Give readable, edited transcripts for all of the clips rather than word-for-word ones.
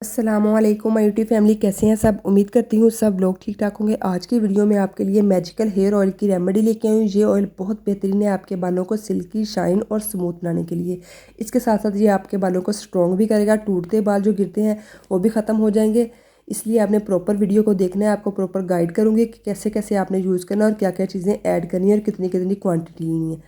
अस्सलाम वालेकुम my YouTube family, कैसे हैं सब। उम्मीद करती हूँ सब लोग ठीक ठाक होंगे। आज की वीडियो में आपके लिए मैजिकल हेयर ऑयल की रेमेडी लेके आई हूँ। ये ऑयल बहुत बेहतरीन है आपके बालों को सिल्की, शाइन और स्मूथ बनाने के लिए। इसके साथ साथ ये आपके बालों को स्ट्रॉन्ग भी करेगा। टूटते बाल जो गिरते हैं वो भी ख़त्म हो जाएंगे। इसलिए आपने प्रॉपर वीडियो को देखना है। आपको प्रॉपर गाइड करूँगी कि कैसे कैसे आपने यूज़ करना और क्या क्या चीज़ें ऐड करनी है और कितनी कितनी क्वान्टिटी लेनी है।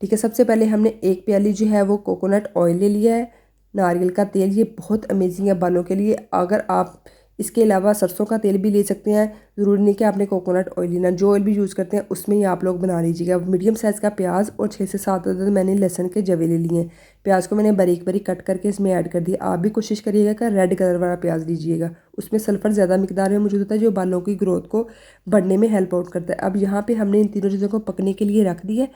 ठीक है, सबसे पहले हमने एक प्याली जो है वो कोकोनट ऑयल ले लिया है। नारियल का तेल ये बहुत अमेजिंग है बालों के लिए। अगर आप इसके अलावा सरसों का तेल भी ले सकते हैं, ज़रूरी नहीं कि आपने कोकोनट ऑयल लेना। जो ऑयल भी यूज़ करते हैं उसमें ही आप लोग बना लीजिएगा। मीडियम साइज़ का प्याज और 6 से 7 अदद मैंने लहसुन के जवे ले लिए हैं। प्याज को मैंने बारीक बारीक कट करके इसमें ऐड कर दिया। आप भी कोशिश करिएगा कि रेड कलर वाला प्याज लीजिएगा, उसमें सल्फ़र ज़्यादा मिकदार में मौजूद होता है जो बालों की ग्रोथ को बढ़ने में हेल्प आउट करता है। अब यहाँ पर हमने इन तीनों चीज़ों को पकने के लिए रख दिया है।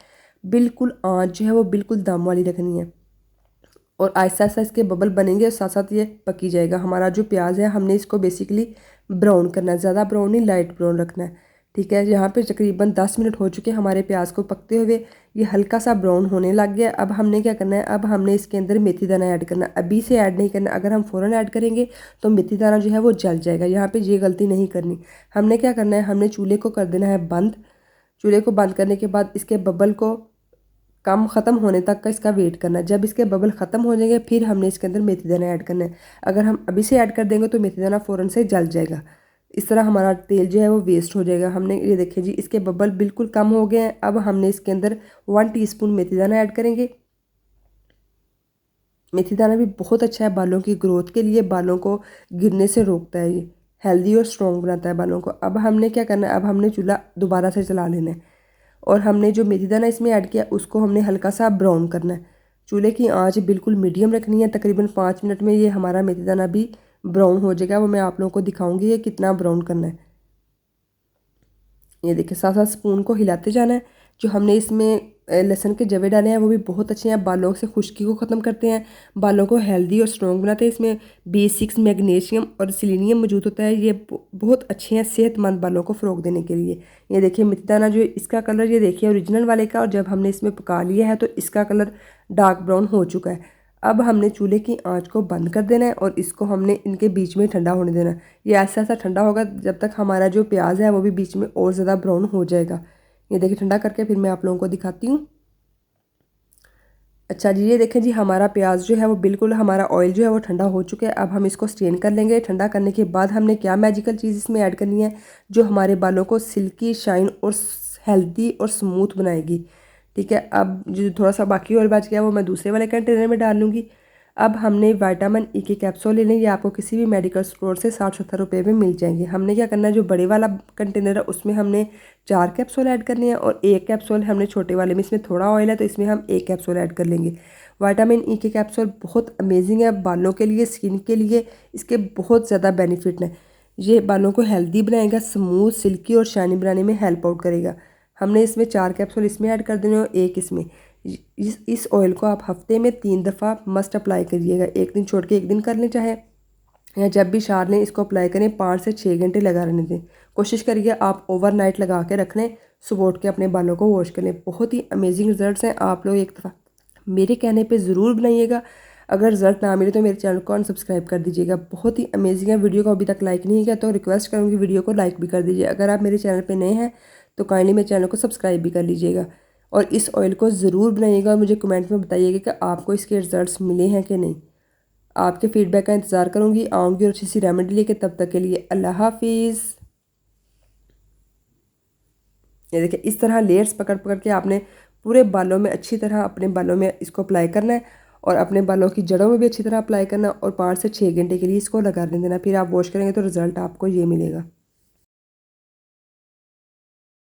बिल्कुल आँच जो है वो बिल्कुल दम वाली रखनी है और आहिस्ता आहिस्ता इसके बबल बनेंगे और साथ साथ ये पकी जाएगा। हमारा जो प्याज है हमने इसको बेसिकली ब्राउन करना है, ज़्यादा ब्राउन नहीं, लाइट ब्राउन रखना है। ठीक है, यहाँ पे तकरीबन 10 मिनट हो चुके हमारे प्याज को पकते हुए। ये हल्का सा ब्राउन होने लग गया। अब हमने क्या करना है, अब हमने इसके अंदर मेथी दाना ऐड करना है। अभी से ऐड नहीं करना, अगर हम फ़ौरन ऐड करेंगे तो मेथी दाना जो है वो जल जाएगा। यहाँ पर ये गलती नहीं करनी। हमने क्या करना है, हमने चूल्हे को कर देना है बंद। चूल्हे को बंद करने के बाद इसके बबल को कम ख़त्म होने तक का इसका वेट करना है। जब इसके बबल ख़त्म हो जाएंगे फिर हमने इसके अंदर मेथी दाना ऐड करना है। अगर हम अभी से ऐड कर देंगे तो मेथी दाना फ़ौरन से जल जाएगा। इस तरह हमारा तेल जो है वो वेस्ट हो जाएगा। हमने ये देखिए जी, इसके बबल बिल्कुल कम हो गए हैं। अब हमने इसके अंदर 1 टीस्पून मेथी दाना ऐड करेंगे। मेथी दाना भी बहुत अच्छा है बालों की ग्रोथ के लिए, बालों को गिरने से रोकता है, ये हेल्दी और स्ट्रॉन्ग बनाता है बालों को। अब हमने क्या करना है, अब हमने चूल्हा दोबारा से चला लेना है और हमने जो मेथी दाना इसमें ऐड किया उसको हमने हल्का सा ब्राउन करना है। चूल्हे की आंच बिल्कुल मीडियम रखनी है। तकरीबन 5 मिनट में ये हमारा मेथी दाना भी ब्राउन हो जाएगा। वो मैं आप लोगों को दिखाऊंगी ये कितना ब्राउन करना है। ये देखिए, साथ साथ स्पून को हिलाते जाना है। जो हमने इसमें लहसुन के जवे डाले हैं वो भी बहुत अच्छे हैं, बालों से खुश्की को ख़त्म करते हैं, बालों को हेल्दी और स्ट्रॉन्ग बनाते हैं। इसमें B6 मैग्नीशियम और सेलेनियम मौजूद होता है। ये बहुत अच्छे हैं सेहतमंद बालों को फ़रोग देने के लिए। ये देखिए मेथी दाना जो इसका कलर ये देखिए ओरिजिनल वाले का, और जब हमने इसमें पका लिया है तो इसका कलर डार्क ब्राउन हो चुका है। अब हमने चूल्हे की आंच को बंद कर देना है और इसको हमने इनके बीच में ठंडा होने देना है। ये ऐसा ऐसा ठंडा होगा जब तक हमारा जो प्याज है वो भी बीच में और ज़्यादा ब्राउन हो जाएगा। ये देखिए ठंडा करके फिर मैं आप लोगों को दिखाती हूँ। अच्छा जी, ये देखें जी, हमारा प्याज जो है वो बिल्कुल, हमारा ऑयल जो है वो ठंडा हो चुका है। अब हम इसको स्ट्रेन कर लेंगे। ठंडा करने के बाद हमने क्या मैजिकल चीज़ इसमें ऐड करनी है जो हमारे बालों को सिल्की, शाइन और हेल्दी और स्मूथ बनाएगी। ठीक है, अब जो थोड़ा सा बाकी ऑयल बच गया वो मैं दूसरे वाले कंटेनर में डाल लूँगी। अब हमने विटामिन ई के कैप्सूल लेने, ये आपको किसी भी मेडिकल स्टोर से 60-70 रुपये में मिल जाएंगे। हमने क्या करना है, जो बड़े वाला कंटेनर है उसमें हमने 4 कैप्सूल ऐड करने हैं और 1 कैप्सूल हमने छोटे वाले में, इसमें थोड़ा ऑयल है तो इसमें हम 1 कैप्सूल ऐड कर लेंगे। विटामिन ई के कैप्सूल बहुत अमेजिंग है बालों के लिए, स्किन के लिए। इसके बहुत ज़्यादा बेनिफिट हैं। ये बालों को हेल्दी बनाएगा, स्मूथ, सिल्की और शाइनी बनाने में हेल्प आउट करेगा। हमने इसमें 4 कैप्सूल इसमें ऐड कर देने और 1 इसमें। इस ऑयल को आप हफ्ते में 3 दफ़ा मस्ट अप्लाई करिएगा। एक दिन छोड़ के एक दिन कर लें चाहे, या जब भी शार लें इसको अप्लाई करें। 5 से 6 घंटे लगा रहने दें। कोशिश करिए आप ओवरनाइट लगा के रख लें, सुबह उठ के अपने बालों को वॉश कर लें। बहुत ही अमेजिंग रिजल्ट्स हैं। आप लोग एक दफ़ा मेरे कहने पे ज़रूर बनाइएगा। अगर रिजल्ट ना मिले तो मेरे चैनल को अनसब्सक्राइब कर दीजिएगा। बहुत ही अमेजिंग है। वीडियो को अभी तक लाइक नहीं किया तो रिक्वेस्ट करूँगी वीडियो को लाइक भी कर दीजिए। अगर आप मेरे चैनल पर नए हैं तो काइंडली मेरे चैनल को सब्सक्राइब भी कर लीजिएगा और इस ऑयल को ज़रूर बनाइएगा और मुझे कमेंट में बताइएगा कि आपको इसके रिजल्ट्स मिले हैं कि नहीं। आपके फीडबैक का इंतज़ार करूँगी। आऊँगी और अच्छी सी रेमेडी लेके। तब तक के लिए अल्लाह हाफिज़। ये देखिए, इस तरह लेयर्स पकड़ पकड़ के आपने पूरे बालों में अच्छी तरह अपने बालों में इसको अप्लाई करना है और अपने बालों की जड़ों में भी अच्छी तरह अप्लाई करना और 5 से 6 घंटे के लिए इसको लगा देना। फिर आप वॉश करेंगे तो रिज़ल्ट आपको ये मिलेगा।